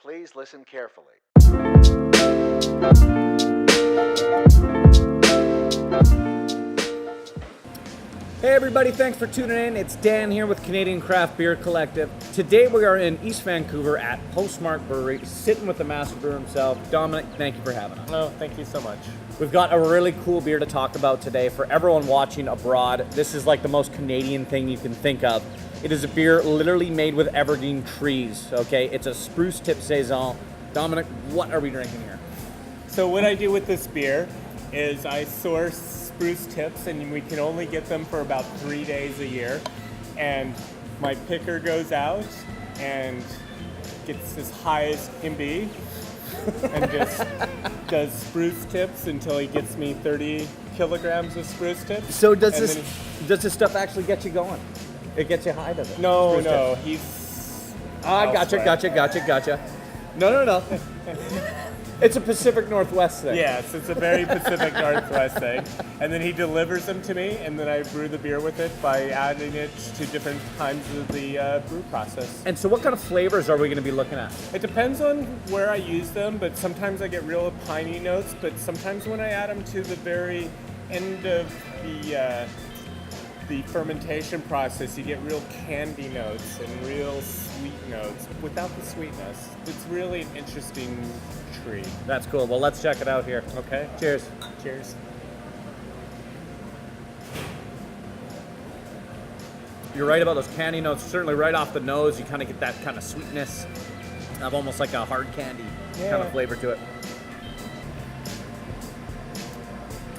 Please listen carefully. Hey everybody, thanks for tuning in. It's Dan here with Canadian Craft Beer Collective. Today we are in East Vancouver at Postmark Brewery, sitting with the master brewer himself. Dominic, thank you for having us. Oh, thank you so much. We've got a really cool beer to talk about today. For everyone watching abroad, this is like the most Canadian thing you can think of. It is a beer literally made with evergreen trees, okay? It's a Spruce Tip Saison. Dominic, what are we drinking here? So what I do with this beer is I source spruce tips, and we can only get them for about 3 days a year. And my picker goes out and gets as high as can be and just does spruce tips until he gets me 30 kilograms of spruce tips. So does And this stuff actually get you going? It gets you high, does it? No, Spruce no, Tip. he's... Gotcha. No. It's a Pacific Northwest thing. Yes, it's a very Pacific Northwest thing. And then he delivers them to me, and then I brew the beer with it by adding it to different times of the brew process. And so what kind of flavors are we going to be looking at? It depends on where I use them, but sometimes I get real piney notes, but sometimes when I add them to the very end of the fermentation process, you get real candy notes and real sweet notes without the sweetness. It's really an interesting tree. That's cool. Well, let's check it out here. Okay? Cheers. Cheers. You're right about those candy notes. Certainly right off the nose, you kind of get that kind of sweetness of almost like a hard candy kind of flavor to it.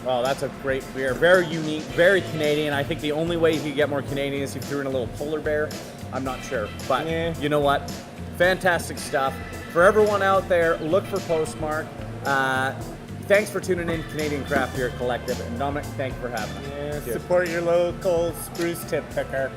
Oh, that's a great beer. Very unique, very Canadian. I think the only way you could get more Canadian is if you threw in a little polar bear. I'm not sure. But you know what? Fantastic stuff. For everyone out there, look for Postmark. Thanks for tuning in, Canadian Craft Beer Collective. And Dominic, thank you for having us. Yeah, support your local spruce tip picker.